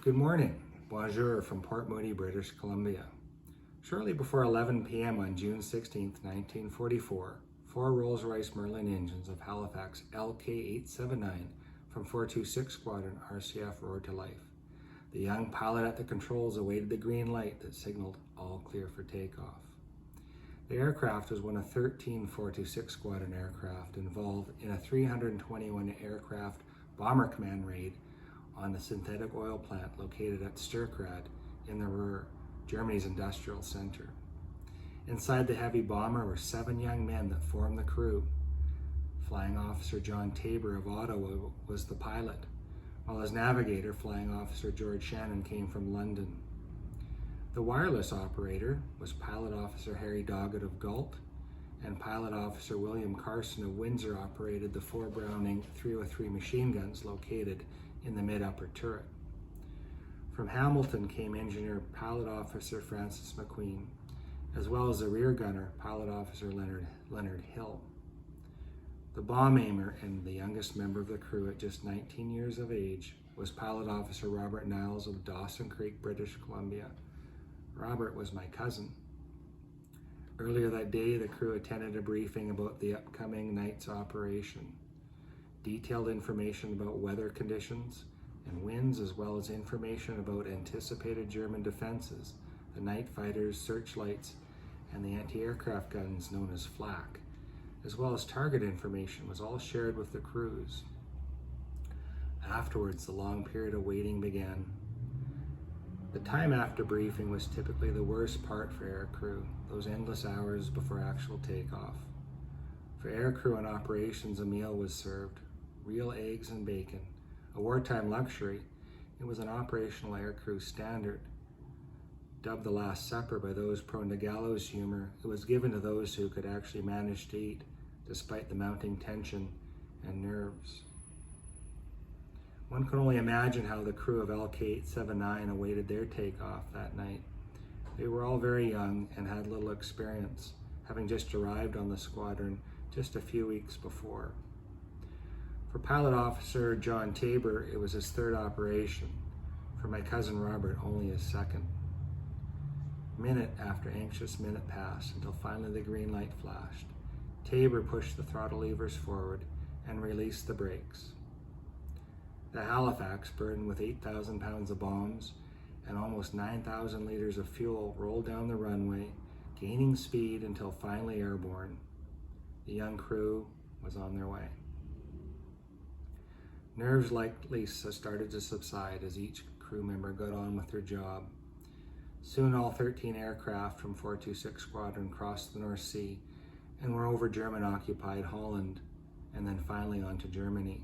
Good morning, bonjour from Port Moody, British Columbia. Shortly before 11 p.m. on June 16, 1944, four Rolls-Royce Merlin engines of Halifax LK-879 from 426 Squadron RCF roared to life. The young pilot at the controls awaited the green light that signaled all clear for takeoff. The aircraft was one of 13 426 Squadron aircraft involved in a 321 aircraft bomber command raid on a synthetic oil plant located at Sturkrad in the Ruhr, Germany's industrial center. Inside the heavy bomber were 7 young men that formed the crew. Flying Officer John Tabor of Ottawa was the pilot, while his navigator, Flying Officer George Shannon, came from London. The wireless operator was Pilot Officer Harry Doggett of Galt, and Pilot Officer William Carson of Windsor operated the 4 Browning 303 machine guns located in the mid-upper turret. From Hamilton came Engineer Pilot Officer Francis McQueen, as well as the rear gunner, Pilot Officer Leonard Hill. The bomb aimer and the youngest member of the crew at just 19 years of age was Pilot Officer Robert Niles of Dawson Creek, British Columbia. Robert was my cousin. Earlier that day, the crew attended a briefing about the upcoming night's operation. Detailed information about weather conditions and winds, as well as information about anticipated German defenses, the night fighters, searchlights, and the anti-aircraft guns known as flak, as well as target information, was all shared with the crews. Afterwards, the long period of waiting began. The time after briefing was typically the worst part for aircrew, those endless hours before actual takeoff. For aircrew and operations, a meal was served. Real eggs and bacon. A wartime luxury, it was an operational aircrew standard. Dubbed the Last Supper by those prone to gallows humor, it was given to those who could actually manage to eat, despite the mounting tension and nerves. One can only imagine how the crew of LK-879 awaited their takeoff that night. They were all very young and had little experience, having just arrived on the squadron just a few weeks before. For Pilot Officer John Tabor, it was his 3rd operation. For my cousin Robert, only his 2nd. Minute after anxious minute passed until finally the green light flashed. Tabor pushed the throttle levers forward and released the brakes. The Halifax, burdened with 8,000 pounds of bombs and almost 9,000 liters of fuel, rolled down the runway, gaining speed until finally airborne. The young crew was on their way. Nerves likely started to subside as each crew member got on with their job. Soon all 13 aircraft from 426 Squadron crossed the North Sea and were over German-occupied Holland, and then finally on to Germany.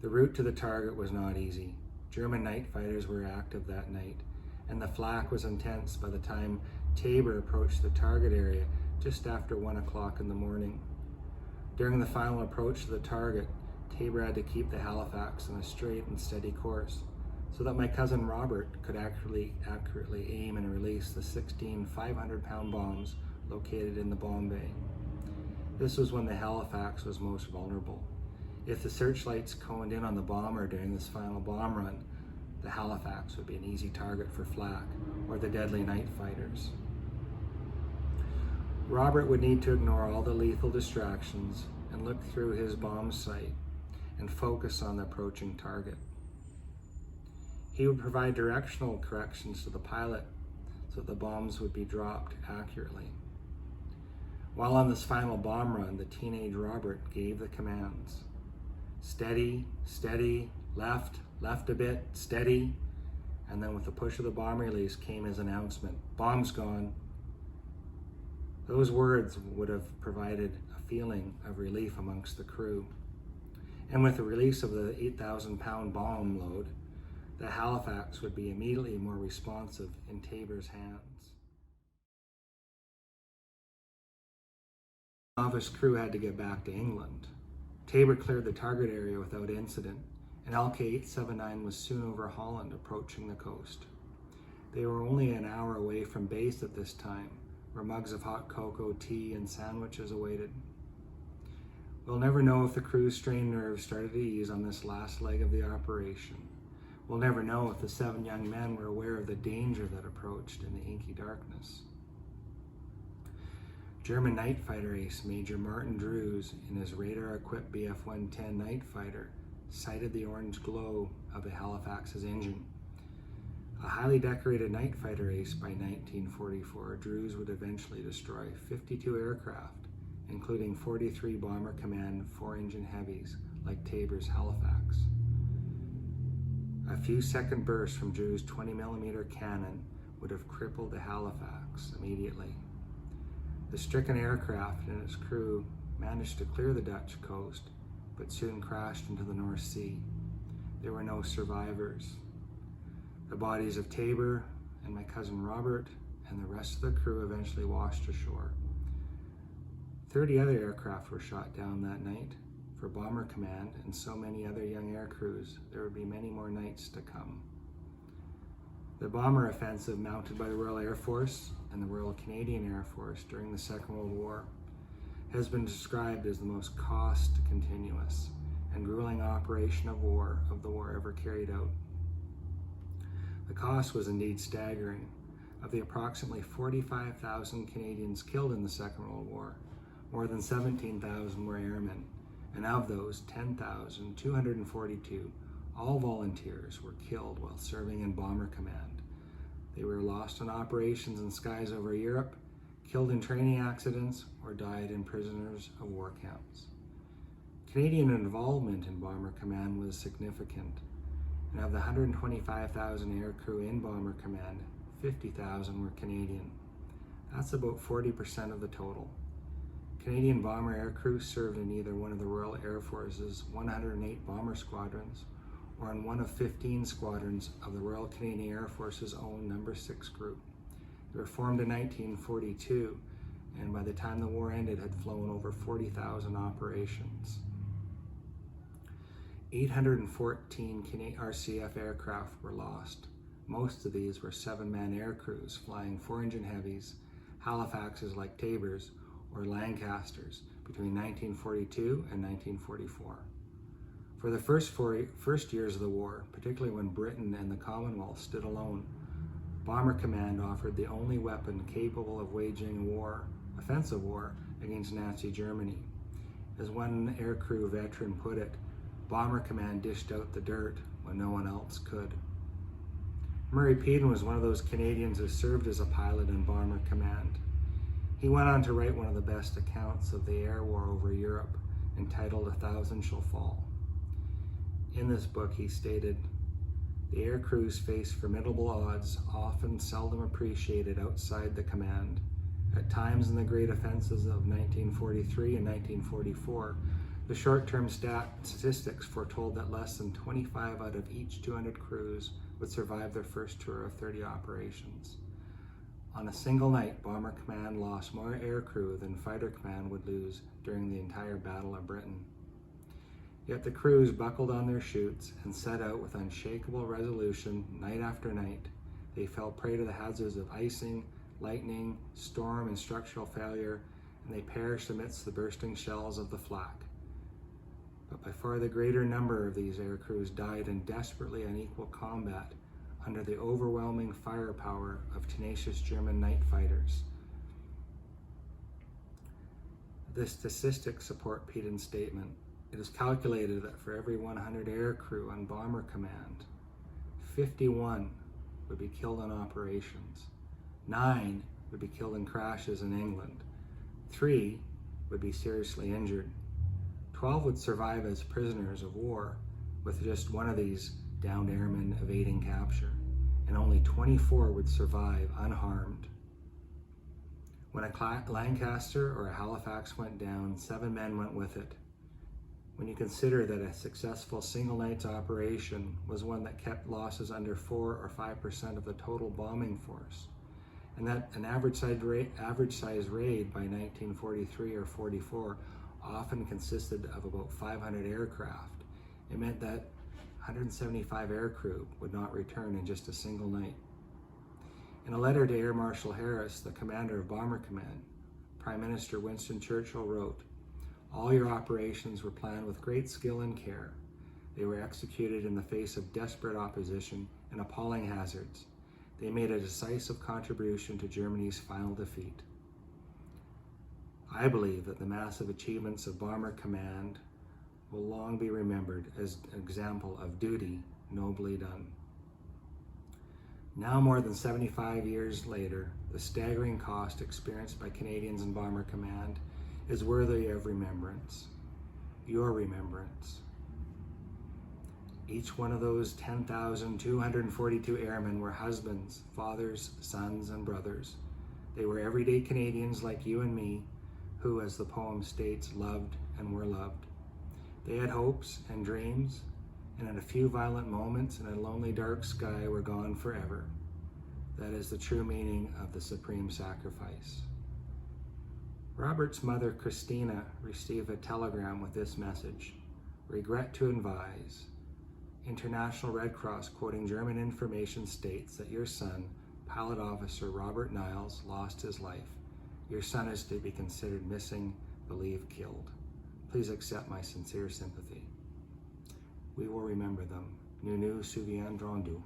The route to the target was not easy. German night fighters were active that night, and the flak was intense by the time Tabor approached the target area just after 1 o'clock in the morning. During the final approach to the target, Tabor had to keep the Halifax on a straight and steady course so that my cousin Robert could accurately aim and release the 16 500-pound bombs located in the bomb bay. This was when the Halifax was most vulnerable. If the searchlights coned in on the bomber during this final bomb run, the Halifax would be an easy target for flak or the deadly night fighters. Robert would need to ignore all the lethal distractions and look through his bomb sight and focus on the approaching target. He would provide directional corrections to the pilot so that the bombs would be dropped accurately. While on this final bomb run, the teenage Robert gave the commands. Steady, steady, left, left a bit, steady, and then with the push of the bomb release came his announcement, bomb's gone. Those words would have provided a feeling of relief amongst the crew. And with the release of the 8,000-pound bomb load, the Halifax would be immediately more responsive in Tabor's hands. The novice crew had to get back to England. Tabor cleared the target area without incident, and LK-879 was soon over Holland, approaching the coast. They were only an hour away from base at this time, where mugs of hot cocoa, tea, and sandwiches awaited. We'll never know if the crew's strained nerves started to ease on this last leg of the operation, We'll never know if the 7 young men were aware of the danger that approached in the inky darkness. German night fighter ace Major Martin Drews, in his radar-equipped Bf-110 night fighter, sighted the orange glow of the Halifax's engine. A highly decorated night fighter ace by 1944, Drews would eventually destroy 52 aircraft, including 43 Bomber Command 4-engine heavies like Tabor's Halifax. A few second bursts from Drews' 20mm cannon would have crippled the Halifax immediately. The stricken aircraft and its crew managed to clear the Dutch coast, but soon crashed into the North Sea. There were no survivors. The bodies of Tabor and my cousin Robert and the rest of the crew eventually washed ashore. 30 other aircraft were shot down that night. For Bomber Command and so many other young air crews, there would be many more nights to come. The bomber offensive mounted by the Royal Air Force and the Royal Canadian Air Force during the Second World War has been described as the most cost-continuous and grueling operation of the war ever carried out. The cost was indeed staggering. Of the approximately 45,000 Canadians killed in the Second World War, more than 17,000 were airmen, and of those, 10,242, all volunteers, were killed while serving in Bomber Command. They were lost in operations in skies over Europe, killed in training accidents, or died in prisoners of war camps. Canadian involvement in Bomber Command was significant, and of the 125,000 air crew in Bomber Command, 50,000 were Canadian. That's about 40% of the total. Canadian bomber air crew served in either one of the Royal Air Force's 108 bomber squadrons or in one of 15 squadrons of the Royal Canadian Air Force's own No. 6 group. They were formed in 1942, and by the time the war ended had flown over 40,000 operations. 814 RCF aircraft were lost. Most of these were 7-man air crews flying 4-engine heavies, Halifaxes like Tabor's, or Lancasters between 1942 and 1944. For the first years of the war, particularly when Britain and the Commonwealth stood alone, Bomber Command offered the only weapon capable of waging offensive war against Nazi Germany. As one aircrew veteran put it, Bomber Command dished out the dirt when no one else could. Murray Peden was one of those Canadians who served as a pilot in Bomber Command. He went on to write one of the best accounts of the air war over Europe, entitled "A Thousand Shall Fall." In this book, he stated, "The air crews face formidable odds, often seldom appreciated outside the command. At times in the great offensives of 1943 and 1944, the short-term statistics foretold that less than 25 out of each 200 crews would survive their first tour of 30 operations. On a single night, Bomber Command lost more air crew than Fighter Command would lose during the entire Battle of Britain. Yet the crews buckled on their chutes and set out with unshakable resolution night after night. They fell prey to the hazards of icing, lightning, storm, and structural failure, and they perished amidst the bursting shells of the flak. But by far the greater number of these air crews died in desperately unequal combat under the overwhelming firepower of tenacious German night fighters." The statistics support Peden's statement. It is calculated that for every 100 air crew on Bomber Command, 51 would be killed in operations, 9 would be killed in crashes in England, 3 would be seriously injured, 12 would survive as prisoners of war, with just one of these downed airmen evading capture, and only 24 would survive unharmed. When a Lancaster or a Halifax went down, 7 men went with it. When you consider that a successful single night's operation was one that kept losses under 4 or 5% of the total bombing force, and that an average size raid by 1943 or 44 often consisted of about 500 aircraft, it meant that 175 aircrew would not return in just a single night. In a letter to Air Marshal Harris, the commander of Bomber Command, Prime Minister Winston Churchill wrote, "All your operations were planned with great skill and care. They were executed in the face of desperate opposition and appalling hazards. They made a decisive contribution to Germany's final defeat. I believe that the massive achievements of Bomber Command will long be remembered as an example of duty nobly done. Now, more than 75 years later, the staggering cost experienced by Canadians in Bomber Command is worthy of remembrance, your remembrance. Each one of those 10,242 airmen were husbands, fathers, sons, and brothers. They were everyday Canadians like you and me, who, as the poem states, loved and were loved. They had hopes and dreams, and in a few violent moments in a lonely dark sky were gone forever. That is the true meaning of the supreme sacrifice. Robert's mother, Christina, received a telegram with this message: regret to advise. International Red Cross, quoting German information, states that your son, Pilot Officer Robert Niles, lost his life. Your son is to be considered missing, believed killed. Please accept my sincere sympathy. We will remember them. Nous nous souviendrons d'eux.